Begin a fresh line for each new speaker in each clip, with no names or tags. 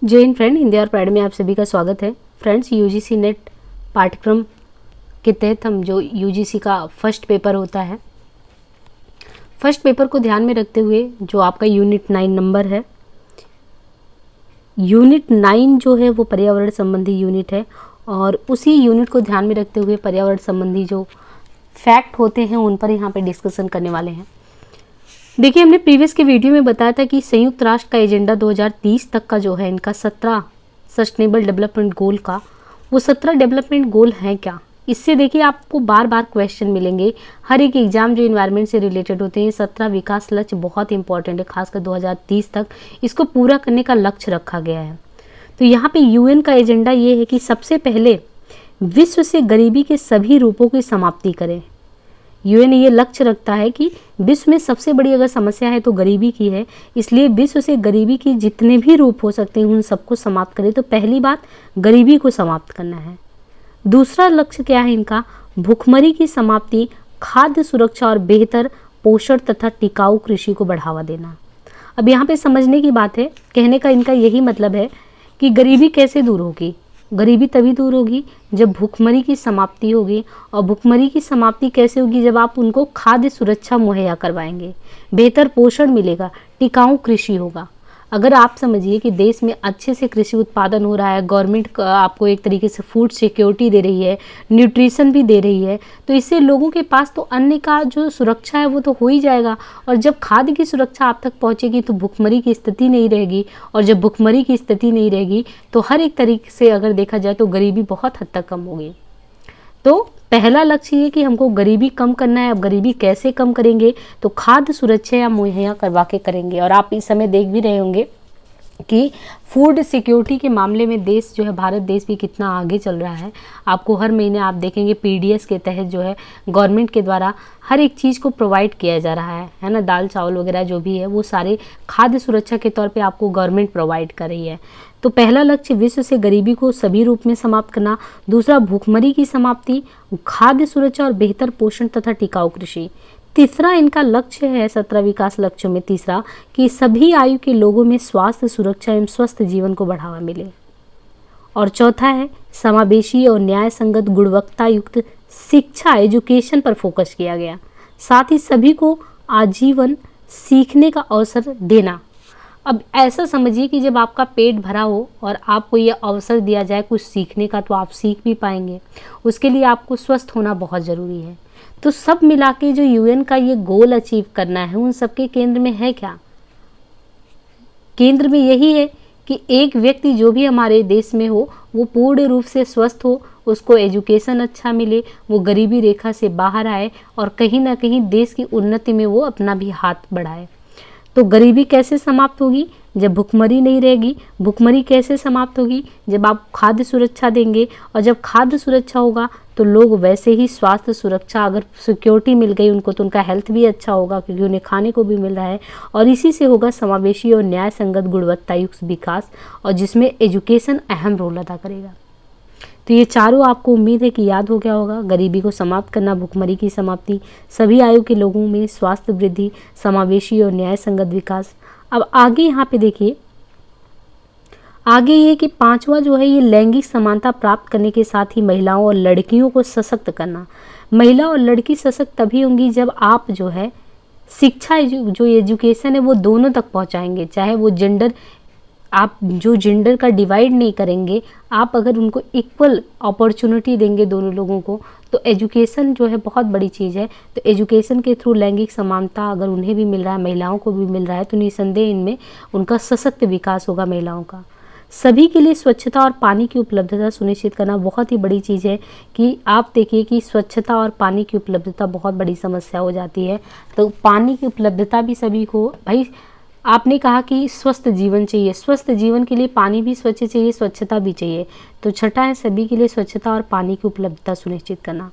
जय हिंद फ्रेंड, हिंदी और प्राइड में आप सभी का स्वागत है। फ्रेंड्स, यूजीसी नेट पाठ्यक्रम के तहत हम जो यूजीसी का फर्स्ट पेपर होता है, फर्स्ट पेपर को ध्यान में रखते हुए जो आपका यूनिट 9 नंबर है, यूनिट 9 जो है वो पर्यावरण संबंधी यूनिट है और उसी यूनिट को ध्यान में रखते हुए पर्यावरण संबंधी जो फैक्ट होते हैं उन पर यहाँ पे डिस्कशन करने वाले हैं। देखिए, हमने प्रीवियस के वीडियो में बताया था कि संयुक्त राष्ट्र का एजेंडा 2030 तक का जो है इनका 17 सस्टेनेबल डेवलपमेंट गोल का, वो 17 डेवलपमेंट गोल हैं क्या। इससे देखिए आपको बार बार क्वेश्चन मिलेंगे, हर एक एग्जाम जो इन्वायरमेंट से रिलेटेड होते हैं। 17 विकास लक्ष्य बहुत इंपॉर्टेंट है, खासकर 2030 तक इसको पूरा करने का लक्ष्य रखा गया है। तो यहाँ पे यूएन का एजेंडा ये है कि सबसे पहले विश्व से गरीबी के सभी रूपों की समाप्ति करें। यूएन ये लक्ष्य रखता है कि विश्व में सबसे बड़ी अगर समस्या है तो गरीबी की है, इसलिए विश्व से गरीबी की जितने भी रूप हो सकते हैं उन सबको समाप्त करें। तो पहली बात गरीबी को समाप्त करना है। दूसरा लक्ष्य क्या है इनका, भूखमरी की समाप्ति, खाद्य सुरक्षा और बेहतर पोषण तथा टिकाऊ कृषि को बढ़ावा देना। अब यहाँ पे समझने की बात है, कहने का इनका यही मतलब है कि गरीबी कैसे दूर होगी। गरीबी तभी दूर होगी जब भूखमरी की समाप्ति होगी, और भूखमरी की समाप्ति कैसे होगी, जब आप उनको खाद्य सुरक्षा मुहैया करवाएंगे, बेहतर पोषण मिलेगा, टिकाऊ कृषि होगा। अगर आप समझिए कि देश में अच्छे से कृषि उत्पादन हो रहा है, गवर्नमेंट आपको एक तरीके से फूड सिक्योरिटी दे रही है, न्यूट्रिशन भी दे रही है, तो इससे लोगों के पास तो अन्न का जो सुरक्षा है वो तो हो ही जाएगा। और जब खाद्य की सुरक्षा आप तक पहुंचेगी तो भूखमरी की स्थिति नहीं रहेगी, और जब भूखमरी की स्थिति नहीं रहेगी तो हर एक तरीके से अगर देखा जाए तो गरीबी बहुत हद तक कम होगी। तो पहला लक्ष्य ये कि हमको गरीबी कम करना है। अब गरीबी कैसे कम करेंगे, तो खाद्य सुरक्षा या मुहैया करवा के करेंगे। और आप इस समय देख भी रहे होंगे कि फूड सिक्योरिटी के मामले में देश जो है, भारत देश भी कितना आगे चल रहा है। आपको हर महीने आप देखेंगे पीडीएस के तहत जो है गवर्नमेंट के द्वारा हर एक चीज़ को प्रोवाइड किया जा रहा है ना। दाल चावल वगैरह जो भी है वो सारे खाद्य सुरक्षा के तौर पे आपको गवर्नमेंट प्रोवाइड कर रही है। तो पहला लक्ष्य विश्व से गरीबी को सभी रूप में समाप्त करना। दूसरा भूखमरी की समाप्ति, खाद्य सुरक्षा और बेहतर पोषण तथा टिकाऊ कृषि। तीसरा इनका लक्ष्य है 17 विकास लक्ष्यों में तीसरा कि सभी आयु के लोगों में स्वास्थ्य सुरक्षा एवं स्वस्थ जीवन को बढ़ावा मिले। और चौथा है समावेशी और न्याय संगत गुणवत्ता युक्त शिक्षा, एजुकेशन पर फोकस किया गया। साथ ही सभी को आजीवन सीखने का अवसर देना। अब ऐसा समझिए कि जब आपका पेट भरा हो और आपको ये अवसर दिया जाए कुछ सीखने का, तो आप सीख भी पाएंगे। उसके लिए आपको स्वस्थ होना बहुत ज़रूरी है। तो सब मिला के जो यूएन का ये गोल अचीव करना है, उन सबके केंद्र में है क्या? केंद्र में यही है कि एक व्यक्ति जो भी हमारे देश में हो वो पूर्ण रूप से स्वस्थ हो, उसको एजुकेशन अच्छा मिले, वो गरीबी रेखा से बाहर आए और कहीं ना कहीं देश की उन्नति में वो अपना भी हाथ बढ़ाए। तो गरीबी कैसे समाप्त होगी, जब भूखमरी नहीं रहेगी। भूखमरी कैसे समाप्त होगी, जब आप खाद्य सुरक्षा देंगे, और जब खाद्य सुरक्षा होगा तो लोग वैसे ही स्वास्थ्य सुरक्षा, अगर सिक्योरिटी मिल गई उनको तो उनका हेल्थ भी अच्छा होगा क्योंकि उन्हें खाने को भी मिल रहा है। और इसी से होगा समावेशी और न्याय संगत गुणवत्ता युक्त विकास, और जिसमें एजुकेशन अहम रोल अदा करेगा। तो ये चारों आपको उम्मीद है कि याद हो गया होगा। गरीबी को समाप्त करना, भूखमरी की समाप्ति, सभी आयु के लोगों में स्वास्थ्य वृद्धि, समावेशी और न्याय संगत विकास। अब आगे यहाँ पे देखिए, आगे ये कि पांचवा जो है ये लैंगिक समानता प्राप्त करने के साथ ही महिलाओं और लड़कियों को सशक्त करना। महिला और लड़की सशक्त तभी होंगी जब आप जो है शिक्षा, जो एजुकेशन है वो दोनों तक पहुँचाएंगे। चाहे वो जेंडर, आप जो जेंडर का डिवाइड नहीं करेंगे, आप अगर उनको इक्वल अपॉर्चुनिटी देंगे दोनों लोगों को, तो एजुकेशन जो है बहुत बड़ी चीज़ है। तो एजुकेशन के थ्रू लैंगिक समानता अगर उन्हें भी मिल रहा है, महिलाओं को भी मिल रहा है, तो निसंदेह इनमें उनका सशक्त विकास होगा महिलाओं का। सभी के लिए स्वच्छता और पानी की उपलब्धता सुनिश्चित करना बहुत ही बड़ी चीज़ है कि आप देखिए कि स्वच्छता और पानी की उपलब्धता बहुत बड़ी समस्या हो जाती है। तो पानी की उपलब्धता भी सभी को, भाई आपने कहा कि स्वस्थ जीवन चाहिए, स्वस्थ जीवन के लिए पानी भी स्वच्छ चाहिए, स्वच्छता भी चाहिए। तो छठा है सभी के लिए स्वच्छता और पानी की उपलब्धता सुनिश्चित करना।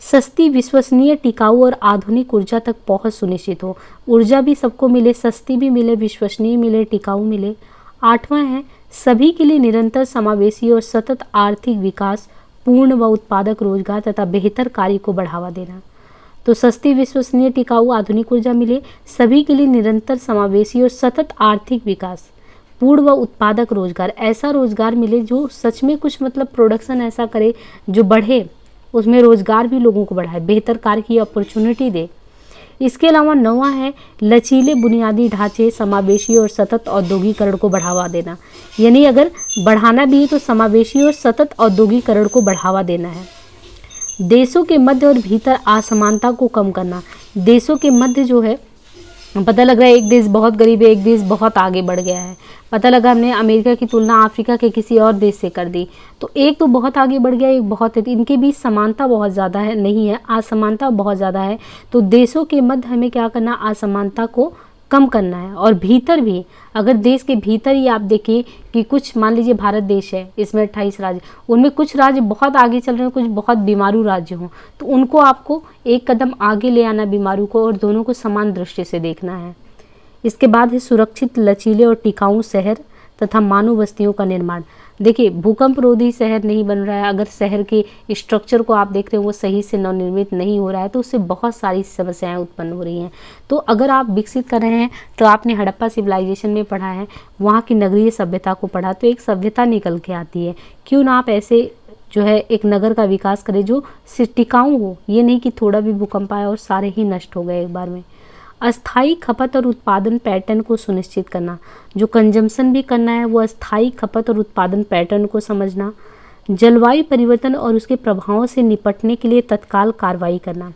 सस्ती, विश्वसनीय, टिकाऊ और आधुनिक ऊर्जा तक पहुंच सुनिश्चित हो। ऊर्जा भी सबको मिले, सस्ती भी मिले, विश्वसनीय मिले, टिकाऊ मिले। आठवां है सभी के लिए निरंतर समावेशी और सतत आर्थिक विकास, पूर्ण व उत्पादक रोजगार तथा बेहतर कार्य को बढ़ावा देना। तो सस्ती, विश्वसनीय, टिकाऊ, आधुनिक ऊर्जा मिले, सभी के लिए निरंतर समावेशी और सतत आर्थिक विकास, पूर्ण व उत्पादक रोजगार, ऐसा रोजगार मिले जो सच में कुछ मतलब प्रोडक्शन ऐसा करे जो बढ़े, उसमें रोजगार भी लोगों को बढ़ाए, बेहतर कार्य की अपॉर्चुनिटी दे। इसके अलावा 9वां है लचीले बुनियादी ढांचे, समावेशी और सतत औद्योगिकरण को बढ़ावा देना। यानी अगर बढ़ाना भी है तो समावेशी और सतत औद्योगिकरण को बढ़ावा देना है। देशों के मध्य और भीतर असमानता को कम करना। देशों के मध्य जो है, पता लग रहा है एक देश बहुत गरीब है, एक देश बहुत आगे बढ़ गया है। पता लगा हमने अमेरिका की तुलना अफ्रीका के किसी और देश से कर दी, तो एक तो बहुत आगे बढ़ गया, एक बहुत है, इनके बीच समानता बहुत ज़्यादा है नहीं है, असमानता बहुत ज़्यादा है। तो देशों के मध्य हमें क्या करना, असमानता को कम करना है। और भीतर भी, अगर देश के भीतर ही आप देखिए कि कुछ, मान लीजिए भारत देश है, इसमें 28 राज्य, उनमें कुछ राज्य बहुत आगे चल रहे हैं, कुछ बहुत बीमारू राज्य हों, तो उनको आपको एक कदम आगे ले आना बीमारू को, और दोनों को समान दृष्टि से देखना है। इसके बाद है सुरक्षित, लचीले और टिकाऊ शहर तथा मानव बस्तियों का निर्माण। देखिए भूकंप रोधी शहर नहीं बन रहा है, अगर शहर के स्ट्रक्चर को आप देख रहे हो वो सही से नवनिर्मित नहीं हो रहा है, तो उससे बहुत सारी समस्याएं उत्पन्न हो रही हैं। तो अगर आप विकसित कर रहे हैं, तो आपने हड़प्पा सिविलाइजेशन में पढ़ा है, वहाँ की नगरीय सभ्यता को पढ़ा, तो एक सभ्यता निकल के आती है। क्यों ना आप ऐसे जो है एक नगर का विकास करें जो टिकाऊ हो, ये नहीं कि थोड़ा भी भूकंप आया और सारे ही नष्ट हो गए एक बार में। अस्थायी खपत और उत्पादन पैटर्न को सुनिश्चित करना, जो कंजम्पशन भी करना है वो अस्थायी खपत और उत्पादन पैटर्न को समझना। जलवायु परिवर्तन और उसके प्रभावों से निपटने के लिए तत्काल कार्रवाई करना।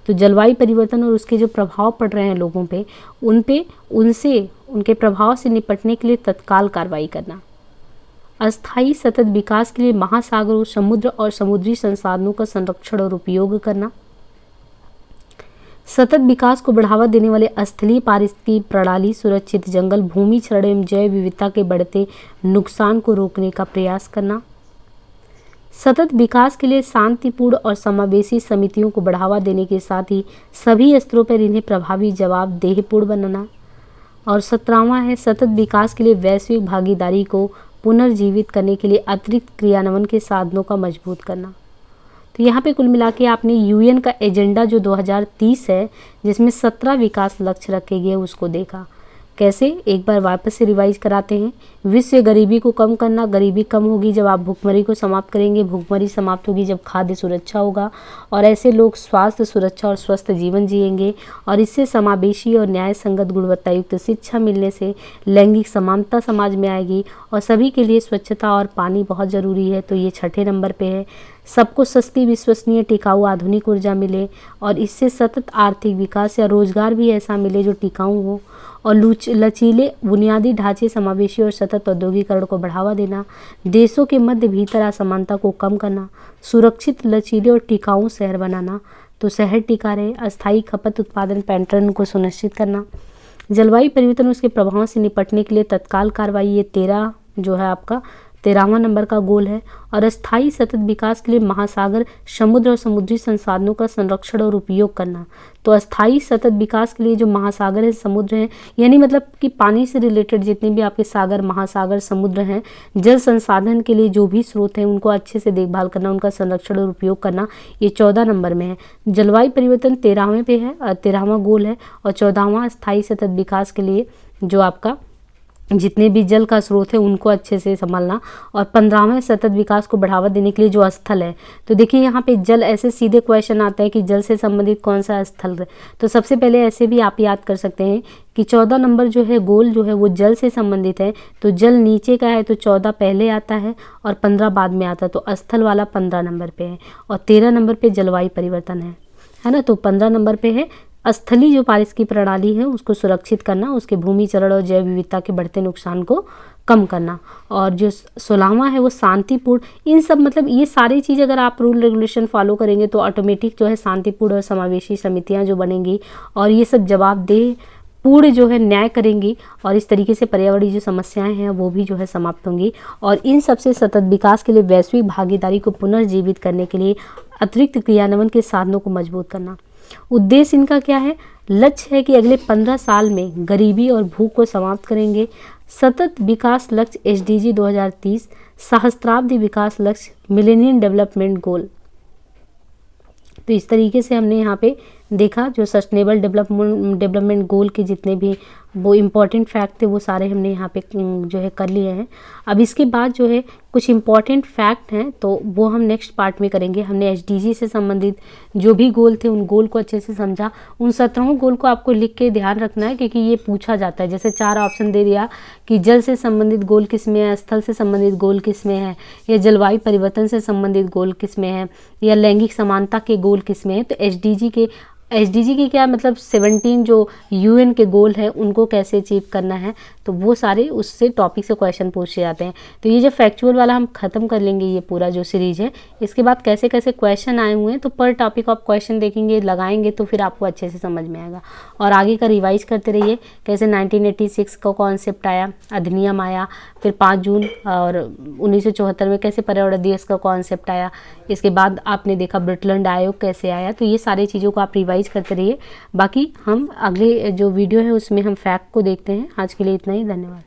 तो जलवायु परिवर्तन और उसके जो प्रभाव पड़ रहे हैं लोगों पे, उनके प्रभाव से निपटने के लिए तत्काल कार्रवाई करना। अस्थायी सतत विकास के लिए महासागरों, समुद्र और समुद्री संसाधनों का संरक्षण और उपयोग करना। सतत विकास को बढ़ावा देने वाले स्थलीय पारिस्थितिकी प्रणाली, सुरक्षित जंगल, भूमि क्षरण एवं जैव विविधता के बढ़ते नुकसान को रोकने का प्रयास करना। सतत विकास के लिए शांतिपूर्ण और समावेशी समितियों को बढ़ावा देने के साथ ही सभी स्तरों पर इन्हें प्रभावी जवाबदेहपूर्ण बनाना। और 17वां है सतत विकास के लिए वैश्विक भागीदारी को पुनर्जीवित करने के लिए अतिरिक्त क्रियान्वयन के साधनों का मजबूत करना। तो यहाँ पे कुल मिला के आपने यूएन का एजेंडा जो 2030 है, जिसमें 17 विकास लक्ष्य रखे गए, उसको देखा। कैसे, एक बार वापस से रिवाइज कराते हैं। विश्व गरीबी को कम करना, गरीबी कम होगी जब आप भुखमरी को समाप्त करेंगे, भुखमरी समाप्त होगी जब खाद्य सुरक्षा होगा, और ऐसे लोग स्वास्थ्य सुरक्षा और स्वस्थ जीवन जिएंगे। और इससे समावेशी और न्याय संगत गुणवत्ता युक्त शिक्षा मिलने से लैंगिक समानता समाज में आएगी, और सभी के लिए स्वच्छता और पानी बहुत ज़रूरी है, तो ये 6ठे नंबर पे है। सबको सस्ती, विश्वसनीय, टिकाऊ आधुनिक ऊर्जा मिले, और इससे सतत आर्थिक विकास या रोजगार भी ऐसा मिले जो टिकाऊ हो। और लचीले बुनियादी ढांचे, समावेशी और सतत औद्योगिकरण को बढ़ावा देना। देशों के मध्य भीतर असमानता को कम करना। सुरक्षित, लचीले और टिकाऊ शहर बनाना, तो शहर टिका रहे। अस्थायी खपत उत्पादन पैटर्न को सुनिश्चित करना। जलवायु परिवर्तन, उसके प्रभावों से निपटने के लिए तत्काल कार्रवाई, ये 13 जो है आपका 13वां नंबर का गोल है। और अस्थायी सतत विकास के लिए महासागर, समुद्र और समुद्री संसाधनों का संरक्षण और उपयोग करना। तो अस्थायी सतत विकास के लिए जो महासागर है, समुद्र हैं, यानी मतलब कि पानी से रिलेटेड जितने भी आपके सागर, महासागर, समुद्र हैं, जल संसाधन के लिए जो भी स्रोत हैं, उनको अच्छे से देखभाल करना, उनका संरक्षण और उपयोग करना, ये 14 नंबर में है। जलवायु परिवर्तन 13वें पे है, 13वां गोल है। और 14वां अस्थायी सतत विकास के लिए जो आपका जितने भी जल का स्रोत है उनको अच्छे से संभालना। और 15वें सतत विकास को बढ़ावा देने के लिए जो स्थल है, तो देखिए यहाँ पे जल, ऐसे सीधे क्वेश्चन आता है कि जल से संबंधित कौन सा स्थल है, तो सबसे पहले ऐसे भी आप याद कर सकते हैं कि 14 नंबर जो है गोल जो है वो जल से संबंधित है। तो जल नीचे का है तो 14 पहले आता है और 15 बाद में आता है, तो स्थल वाला 15 नंबर पे है। और 13 नंबर पे जलवायु परिवर्तन है ना। तो 15 नंबर पे है स्थलीय जो पारिस्थितिकी प्रणाली है उसको सुरक्षित करना, उसके भूमि चरण और जैव विविधता के बढ़ते नुकसान को कम करना। और जो 16वां है वो शांतिपूर्ण, इन सब मतलब ये सारी चीज़ अगर आप रूल रेगुलेशन फॉलो करेंगे तो ऑटोमेटिक जो है शांतिपूर्ण और समावेशी समितियां जो बनेंगी, और ये सब जवाबदेह पूर्ण जो है न्याय करेंगी, और इस तरीके से पर्यावरणीय जो समस्याएं हैं वो भी जो है समाप्त होंगी। और इन सबसे सतत विकास के लिए वैश्विक भागीदारी को पुनर्जीवित करने के लिए अतिरिक्त क्रियान्वयन के साधनों को मजबूत करना। उद्देश्य इनका क्या है? लक्ष्य है कि अगले 15 साल में गरीबी और भूख को समाप्त करेंगे। सतत विकास लक्ष्य SDG 2030, सहस्त्राब्दी विकास लक्ष्य, मिलेनियम डेवलपमेंट गोल। तो इस तरीके से हमने यहाँ पे देखा जो सस्टेनेबल डेवलपमेंट गोल के जितने भी वो इम्पॉर्टेंट फैक्ट थे वो सारे हमने यहाँ पे जो है कर लिए हैं। अब इसके बाद जो है कुछ इम्पॉर्टेंट फैक्ट हैं तो वो हम नेक्स्ट पार्ट में करेंगे। हमने एसडीजी से संबंधित जो भी गोल थे उन गोल को अच्छे से समझा। उन 17 गोल को आपको लिख के ध्यान रखना है, क्योंकि ये पूछा जाता है। जैसे 4 ऑप्शन दे दिया कि जल से संबंधित गोल किस में है, स्थल से संबंधित गोल किस में है, या जलवायु परिवर्तन से संबंधित गोल किस में है, या लैंगिक समानता के गोल किस में है। तो एसडीजी के क्या मतलब 17 जो यूएन के गोल हैं उनको कैसे अचीव करना है, तो वो सारे उससे टॉपिक से क्वेश्चन पूछे जाते हैं। तो ये जो फैक्चुअल वाला हम ख़त्म कर लेंगे ये पूरा जो सीरीज है। इसके बाद कैसे कैसे क्वेश्चन आए हुए हैं तो पर टॉपिक आप क्वेश्चन देखेंगे, लगाएंगे तो फिर आपको अच्छे से समझ में आएगा। और आगे का रिवाइज करते रहिए। कैसे 1986 का कॉन्सेप्ट आया, अधिनियम आया, फिर 5 जून और 1974 में कैसे पर्यावरण दिवस का कॉन्सेप्ट आया। इसके बाद आपने देखा ब्रिटलैंड आयोग कैसे आया। तो ये सारी चीज़ों को आप रिवाइज करते रहिए। बाकी हम अगले जो वीडियो है उसमें हम फैक्ट को देखते हैं। आज के लिए इतना ही, धन्यवाद।